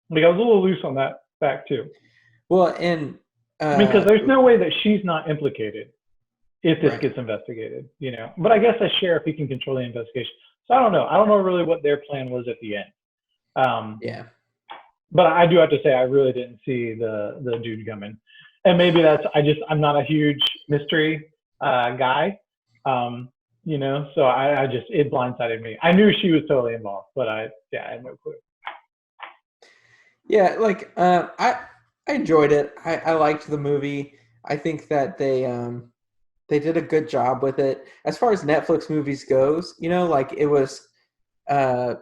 Like, I was a little loose on that fact too. Well, and I mean, because there's no way that she's not implicated if this right, gets investigated. But I guess as sheriff, he can control the investigation. So I don't know. I don't know really what their plan was at the end. Um, yeah, but I do have to say I really didn't see the dude coming, and maybe that's I'm not a huge mystery guy, so I just it blindsided me. I knew she was totally involved, but I had no clue. yeah. Like I enjoyed it. I liked the movie. I think that they did a good job with it. As far as Netflix movies goes, like uh,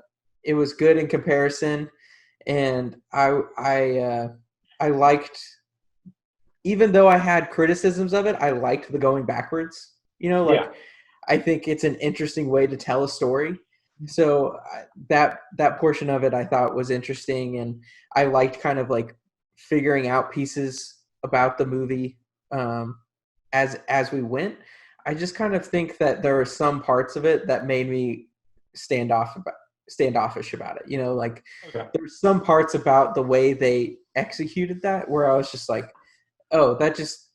it was good in comparison, and I liked, even though I had criticisms of it, I liked the going backwards. Yeah. Like I think it's an interesting way to tell a story. So that portion of it I thought was interesting, and I liked kind of like figuring out pieces about the movie as we went. I just kind of think that there are some parts of it that made me standoffish about it. Like Okay. there's some parts about the way they executed that where I was just like, oh, that just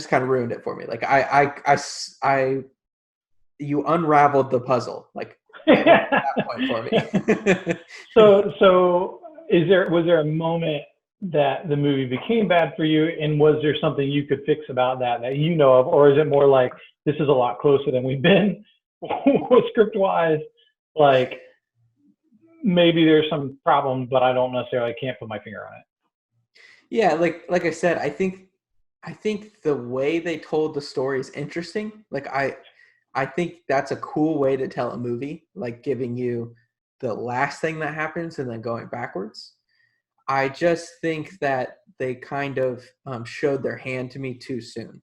kind of ruined it for me. Like I you unraveled the puzzle like at that point for me. So was there a moment that the movie became bad for you, and was there something you could fix about that you know of, or is it more like this is a lot closer than we've been script wise? Like, maybe there's some problem, but I don't necessarily can't put my finger on it. Yeah, like I said, I think the way they told the story is interesting. Like I think that's a cool way to tell a movie, like giving you the last thing that happens and then going backwards. I just think that they kind of showed their hand to me too soon.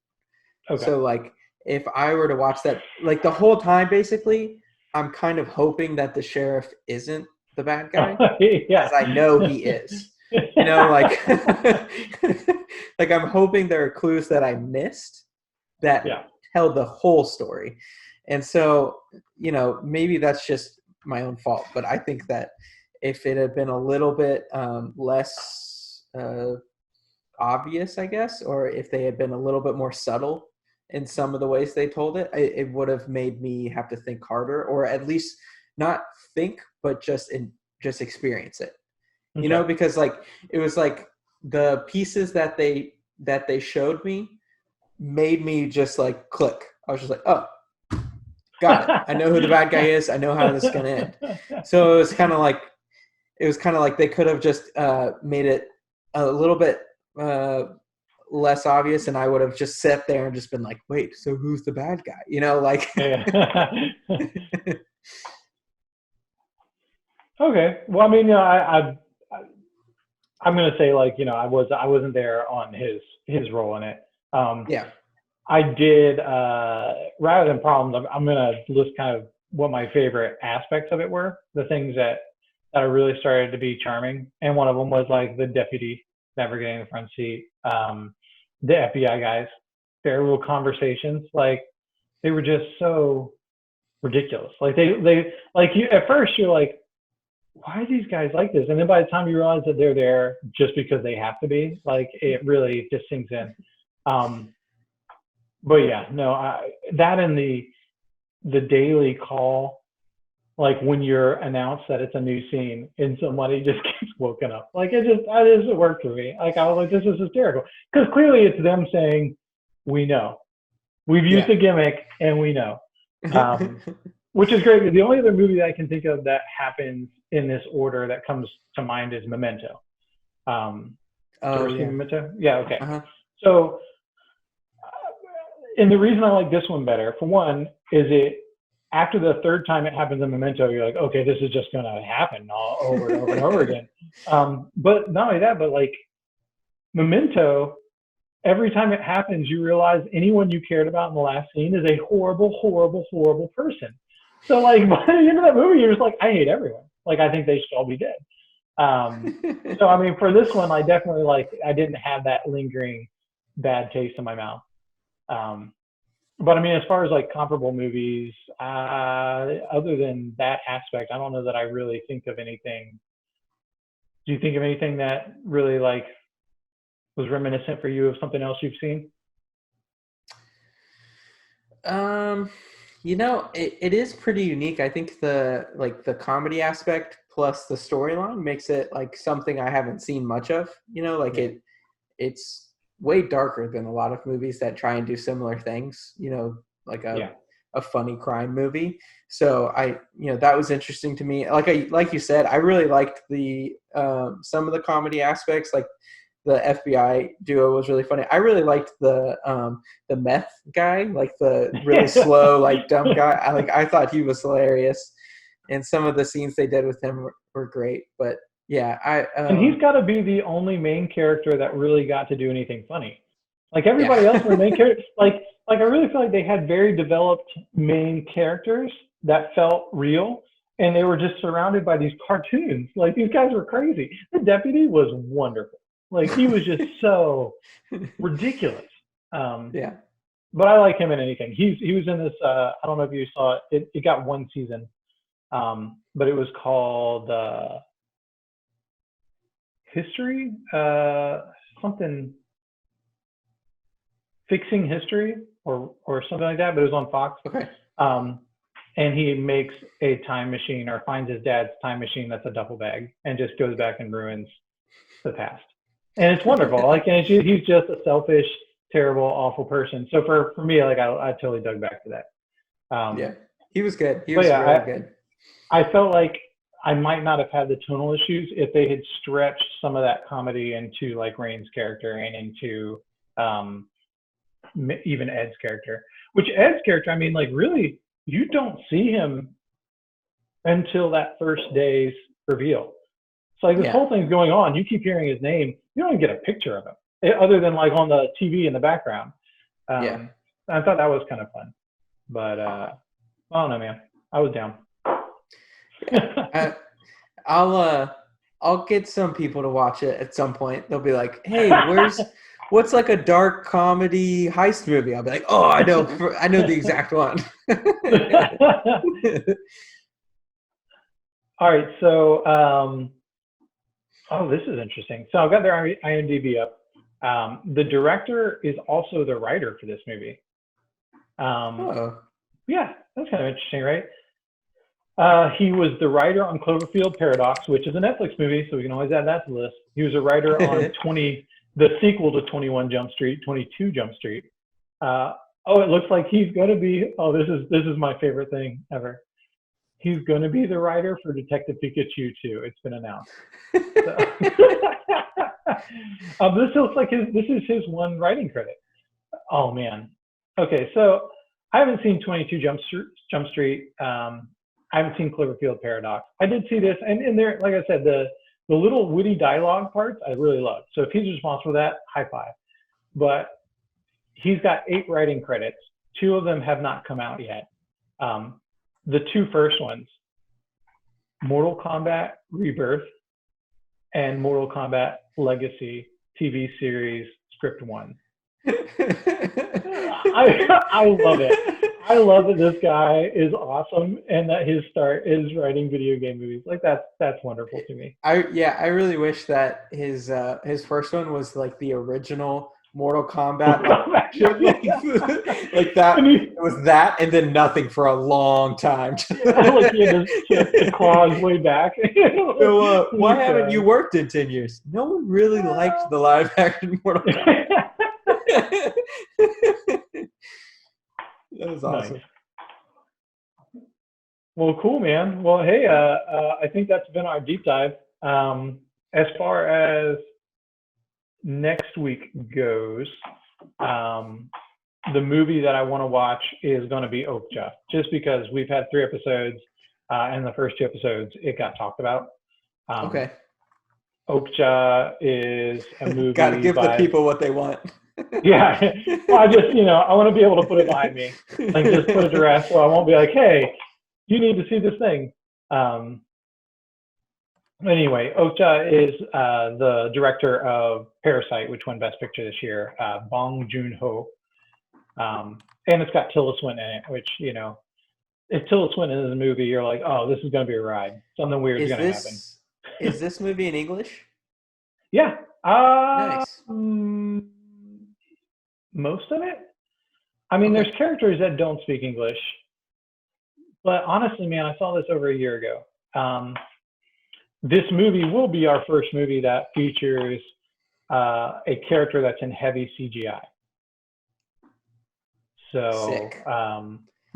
Okay. So like if I were to watch that, like the whole time, basically, I'm kind of hoping that the sheriff isn't the bad guy, Yeah. as I know he is. Like like I'm hoping there are clues that I missed that Yeah. tell the whole story. And so, maybe that's just my own fault, but I think that if it had been a little bit less obvious, I guess, or if they had been a little bit more subtle in some of the ways they told it, it would have made me have to think harder, or at least not think, but just experience it. Okay. Because like it was like the pieces that they showed me made me just like click. I was just like, oh, got it. I know who the bad guy is. I know how this is gonna end. So it was kind of like they could have just made it a little bit less obvious, and I would have just sat there and just been like, wait, so who's the bad guy? Like Yeah. Okay. Well, I mean, I'm gonna say, like, I wasn't there on his role in it. yeah, I did, rather than problems, I'm going to list kind of what my favorite aspects of it were, the things that I really started to be charming. And one of them was like the deputy never getting the front seat, the FBI guys, their little conversations, like they were just so ridiculous. Like they like you at first you're like, why are these guys like this? And then by the time you realize that they're there just because they have to be, like it really just sinks in. Um, but yeah, no, that and the daily call, like when you're announced that it's a new scene and somebody just gets woken up, like it just worked for me. Like I was like, this is hysterical because clearly it's them saying, we know, we've used Yeah. the gimmick and we know, um, which is great. The only other movie that I can think of that happens in this order that comes to mind is Memento. Did you Oh ever see yeah. Memento? Yeah. Okay. Uh-huh. So and the reason I like this one better, for one, is it after the third time it happens in Memento, you're like, okay, this is just going to happen all over and over and over again. But not only that, but like Memento, every time it happens, you realize anyone you cared about in the last scene is a horrible, horrible, horrible person. So like by the end of that movie, you're just like, I hate everyone. Like I think they should all be dead. So I mean, for this one, I definitely like I didn't have that lingering bad taste in my mouth. Um, but I mean, as far as like comparable movies, other than that aspect, I don't know that I really think of anything. Do you think of anything that really like was reminiscent for you of something else you've seen? Um, it is pretty unique. I think the comedy aspect plus the storyline makes it like something I haven't seen much of. Like Yeah. it's way darker than a lot of movies that try and do similar things. Like Yeah. a funny crime movie. So that was interesting to me. Like you said, I really liked the some of the comedy aspects, like the FBI duo was really funny. I really liked the meth guy, like the really slow, like dumb guy. I thought he was hilarious, and some of the scenes they did with him were great. But yeah, And he's got to be the only main character that really got to do anything funny. Like yeah. everybody else were main characters. Like I really feel like they had very developed main characters that felt real, and they were just surrounded by these cartoons. Like these guys were crazy. The deputy was wonderful. Like he was just so ridiculous. Um, Yeah. but I like him in anything. He was in this. I don't know if you saw it. It got one season, but it was called History. Something fixing history or something like that. But it was on Fox. Okay. Um, and he makes a time machine or finds his dad's time machine that's a duffel bag and just goes back and ruins the past. And it's wonderful. Like, and he's just a selfish, terrible, awful person. So for me, like I totally dug back to that. Yeah. He was good. He But was yeah, really good. I felt like I might not have had the tonal issues if they had stretched some of that comedy into like Rain's character and into um, even Ed's character. Which Ed's character, I mean, like really, you don't see him until that first day's reveal. So like this Yeah. whole thing's going on. You keep hearing his name. You don't even get a picture of him other than like on the TV in the background. Yeah. I thought that was kind of fun. But I don't know, man. I was down. Yeah. I'll get some people to watch it at some point. They'll be like, "Hey, what's like a dark comedy heist movie?" I'll be like, "Oh, I know the exact one." All right, so this is interesting. So I've got their IMDb up. The director is also the writer for this movie. Oh. Yeah, that's kind of interesting, right? He was the writer on Cloverfield Paradox, which is a Netflix movie, so we can always add that to the list. He was a writer on the sequel to 21 Jump Street, 22 Jump Street. It looks like he's going to be. Oh, this is my favorite thing ever. He's going to be the writer for Detective Pikachu 2. It's been announced. So. This looks like this is his one writing credit. Oh man. Okay, so I haven't seen 22 Jump Street. I haven't seen Cloverfield Paradox. I did see this, and there, like I said, the little witty dialogue parts I really loved. So if he's responsible for that, high five. But he's got 8 writing credits. 2 of them have not come out yet. The 2 first ones, Mortal Kombat Rebirth and Mortal Kombat Legacy TV series script 1. I love it. I love that this guy is awesome and that his start is writing video game movies. Like that's wonderful to me. I really wish that his first one was like the original Mortal Kombat, like that. It was that, and then nothing for a long time. Like he had to claw his way back. So, why haven't you worked in 10 years? No one really liked the live action Mortal Kombat. That was awesome. Nice. Well, cool, man. Well, hey, I think that's been our deep dive. As far as next week goes, the movie that I want to watch is going to be Okja, just because we've had 3 episodes, and the first 2 episodes it got talked about. Okay. Okja is a movie. Got to give the people what they want. Yeah. Well, I just, I want to be able to put it behind me, like just put it to rest, so I won't be like, hey, you need to see this thing. Anyway, Okja is the director of Parasite, which won Best Picture this year, Bong Joon-ho. And it's got Tilda Swinton in it, which, if Tilda Swinton is in the movie, you're like, oh, this is going to be a ride. Something weird is going to happen. Is this movie in English? Yeah. Nice. Most of it. I mean, there's characters that don't speak English. But honestly, man, I saw this over a year ago. This movie will be our first movie that features a character that's in heavy CGI. So, sick.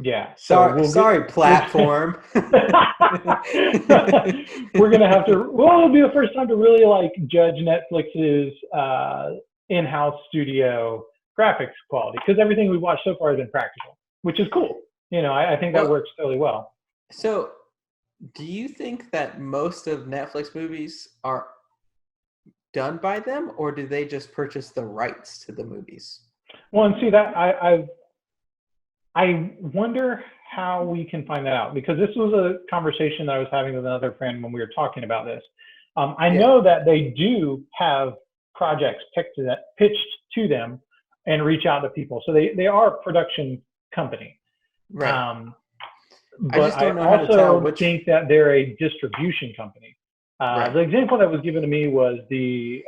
Yeah. Sorry, platform. We're gonna have to. Well, it'll be the first time to really like judge Netflix's in-house studio graphics quality, because everything we've watched so far has been practical, which is cool. I think that works fairly well. So, do you think that most of Netflix movies are done by them, or do they just purchase the rights to the movies? Well, and see that I wonder how we can find that out, because this was a conversation that I was having with another friend when we were talking about this. I know that they do have projects pitched to them and reach out to people. So they are a production company. Right. But I also think that they're a distribution company. The example that was given to me was the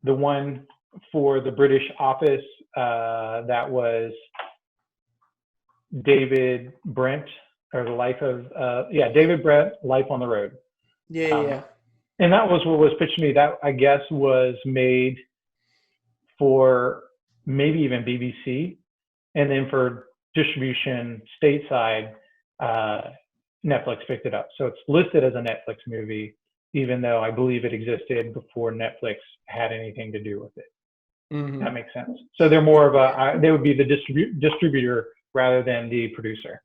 one for the British Office that was David Brent, or the life of David Brent, Life on the Road. Yeah. And that was what was pitched to me. That, I guess, was made for maybe even BBC, and then for distribution stateside, Netflix picked it up. So it's listed as a Netflix movie, even though I believe it existed before Netflix had anything to do with it. Mm-hmm. That makes sense. So they're more of they would be the distributor rather than the producer.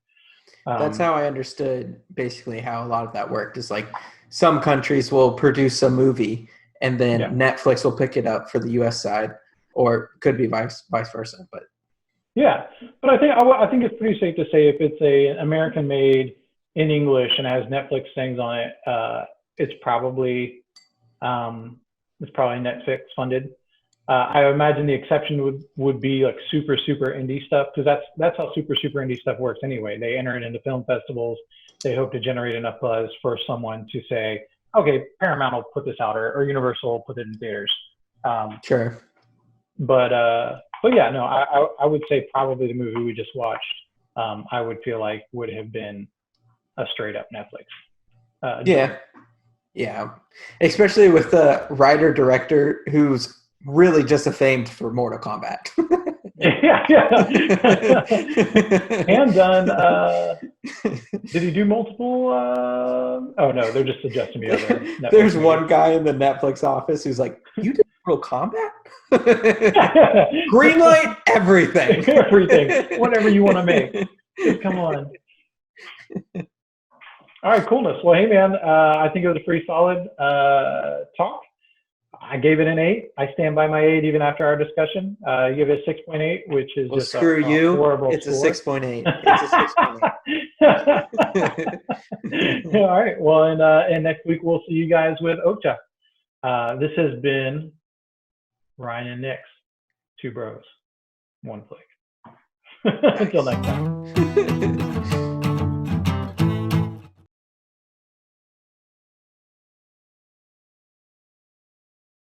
That's how I understood basically how a lot of that worked, is like some countries will produce a movie and then Netflix will pick it up for the US side, or could be vice versa. But yeah, but I think it's pretty safe to say if it's an American made in English and has Netflix things on it, it's probably Netflix funded. I imagine the exception would be like super indie stuff, because that's how super indie stuff works anyway. They enter it into film festivals. They hope to generate enough buzz for someone to say, okay, Paramount will put this out, or Universal will put it in theaters. Sure. But yeah, no, I would say probably the movie we just watched, I would feel like would have been a straight up Netflix. Yeah. Especially with the writer director who's really just famed for Mortal Kombat. yeah. And done. Did he do multiple? Oh no, they're just suggesting me other Netflix There's movies. one guy in the Netflix office who's like, "You did Mortal Kombat? Greenlight everything, everything, whatever you want to make. Just come on." All right, coolness. Well, hey man, I think it was a pretty solid talk. I gave it an 8. I stand by my 8 even after our discussion. You give it a 6.8, which is Well, just screw a you. horrible It's a score. 6.8. It's a 6.8. All right. Well, and next week we'll see you guys with Okja. This has been Ryan and Nick's Two Bros, One Flick. Until next time.